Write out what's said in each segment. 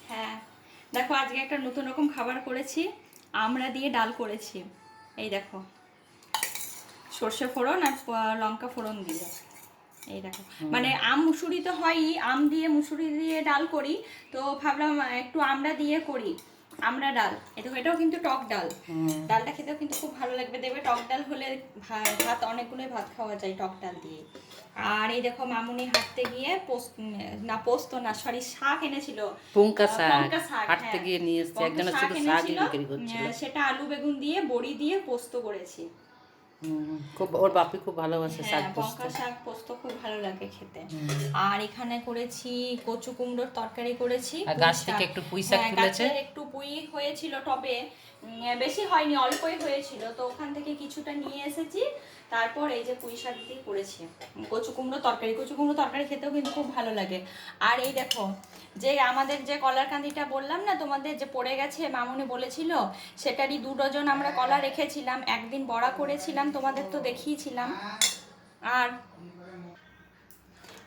হ্যাঁ, দেখো আজকে একটা নতুন রকম খাবার করেছি, আমড়া দিয়ে ডাল করেছি। এই দেখো, সর্ষে ফোড়ন আর লঙ্কা ফোড়ন দিয়ে। এই দেখো, মানে আম মুসুরি তো হয়ই, আম দিয়ে মুসুরি দিয়ে ডাল করি, তো ভাবলাম একটু আমড়া দিয়ে করি। আমড়া ডাল, এটাও কিন্তু টক ডাল। ডালটা খেতেও কিন্তু খুব ভালো লাগবে, দেখবে টক ডাল হলে ভাত অনেকগুলোই ভাত খাওয়া যায় টক ডাল দিয়ে। আর এই দেখো, মামুনি হাঁটতে গিয়ে পোস্ত না, সরি, শাক এনেছিল। পুঙ্কা পঙ্কা শাক শাক, হাঁটতে হ্যাঁ, গিয়ে নিয়ে এসেছে, পঙ্কা একজনের শাক শুধু শাকই এনেছিল। বিক্রি করছিল। সেটা আলু বেগুন দিয়ে বড়ি দিয়ে পোস্ত করেছি। খুব, ওর বাপি খুব ভালোবাসে শাক হ্যাঁ, পোস্ত। লঙ্কা শাক পোস্ত খুব ভালো লাগে খেতে। আর এখানে করেছি কচু কুমড়োর তরকারি করেছি। আর গাছ থেকে একটু পুঁই শাক হ্যাঁ, তুলেছে। গাছের একটু পুঁই হয়েছিল টবে, বেশি হয়নি, অল্পই হয়েছিল, তো ওখান থেকে কিছুটা নিয়ে এসেছি। তারপর এই যে পুঁই শাক দিয়ে করেছি কচু কুমড়ো তরকারি। কচু কুমড়ো তরকারি খেতেও কিন্তু খুব ভালো লাগে। আর এই দেখো, যে আমাদের যে কলার কান্দিটা বললাম না তোমাদের, যে পড়ে গেছে, মামুনি বলেছিল, সেটারই 2 ডজন আমরা কলা রেখেছিলাম, একদিন বড়া করেছিলাম, তোমাদের তো দেখিয়েছিলাম। আর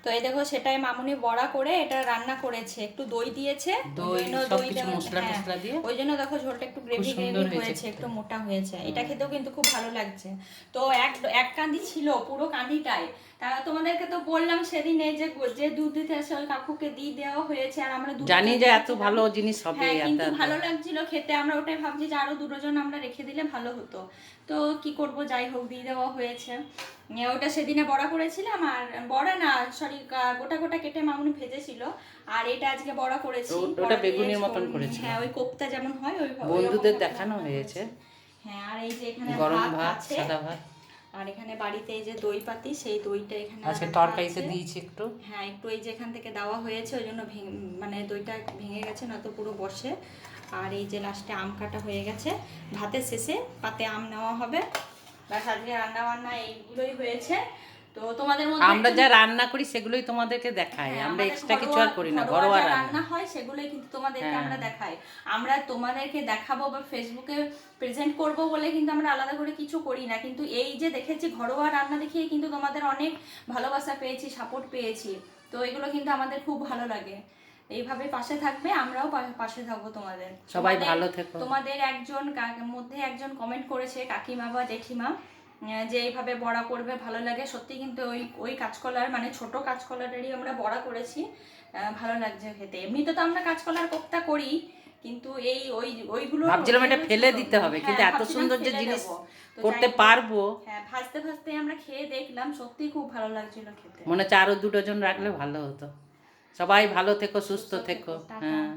তো এই দেখো, সেটাই মামুনি বড়া করে এটা রান্না করেছে, একটু দই দিয়েছে, দই, সবকিছু মশলা টশলা দিয়ে। ওই জন্য দেখো ঝোলটা একটু গ্রেভি গ্রেভি হয়েছে, একটু মোটা হয়েছে। এটা খেতেও কিন্তু খুব ভালো লাগছে। তো এক কাঁদি ছিল পুরো কাঁদিটাই। তা তোমাদেরকে তো বললাম সেদিনে যে দুধ দিতে আসে ওই কাকুকে দিয়ে দেওয়া হয়েছে, আর আমরা জানি যে এত ভালো জিনিস হবে, হ্যাঁ, কিন্তু এত ভালো লাগছিল খেতে। আমরা ওটাই ভাবছি যে আরো 2 ডজন আমরা রেখে দিলে ভালো হতো। তো কি করব, যাই হোক, দিয়ে দেওয়া হয়েছে। ওটা সেদিনে বড়া করেছিলাম, আর বড়া না, সরি, গোটা গোটা কেটে মামুনি ভেজেছিল। আর এটা আজকে বড়া করেছি, ওটা বেগুনের মতন করেছিল। হ্যাঁ, ওই কোপ্তা যেমন হয় ওই বন্ধুদের দেখানো হয়েছে। হ্যাঁ, আর এই যে এখানে গরম ভাত, আছে, সাদা ভাত। আর এখানে বাড়িতে এই যে দই পাতি, সেই দইটা এখানে আজকে রাখা তরকারিতে আছে। দিয়েছি একটু। হ্যাঁ, একটু এই যে এখান থেকে দেওয়া হয়েছে, ওই জন্য মানে দইটা ভেঙে গেছে, নয়তো পুরো বসে। আর এই যে লাস্টে আম কাটা হয়ে গেছে, ভাতের শেষে পাতে আম নেওয়া হবে। ব্যাস, আজকে রান্না বান্না এইগুলোই হয়েছে। তো তোমাদের মধ্যে আমরা যা রান্না করি সেগুলোই তোমাদেরকে দেখাই, হ্যাঁ, আমরা আমাদের এক্সট্রা কিছু আর করি না, ঘরোয়া ঘরোয়া যা রান্না। রান্না হয় সেগুলোই কিন্তু তোমাদেরকে আমরা দেখাই। আমরা তোমাদেরকে দেখাবো বা ফেসবুকে প্রেজেন্ট করব বলে কিন্তু আমরা আলাদা করে কিছু করি না, কিন্তু এই যে দেখেছি ঘরোয়া রান্না দেখিয়ে কিন্তু তোমাদের অনেক ভালোবাসা পেয়েছি, সাপোর্ট পেয়েছি। তো এগুলো কিন্তু আমাদের খুব ভালো লাগে। এইভাবে পাশে থাকবে, আমরাও পাশে থাকবো তোমাদের। সবাই ভালো থেকো। তোমাদের মধ্যে একজন কমেন্ট করেছে, কাকিমা বা জেঠিমা, যে এইভাবে বড়া করবে, ভালো লাগে সত্যি। কিন্তু ওই কাঁচকলার, মানে ছোট কাঁচকলাটারই আমরা বড়া করেছি, ভালো লাগছে খেতে। এমনিতে তো আমরা কাঁচকলার কোপ্তা করি, কিন্তু ওইগুলো ভাবছিলাম এটা ফেলে দিতে হবে, কিন্তু এত সুন্দর যে জিনিস করতে পারবো। হ্যাঁ, ভাজতে ভাজতে আমরা খেয়ে দেখলাম, সত্যি খুব ভালো লাগছিল খেতে। মনে হচ্ছে আরো 2 ডজন রাখলে ভালো হতো। সবাই ভালো থেকো, সুস্থ থেকো। হ্যাঁ।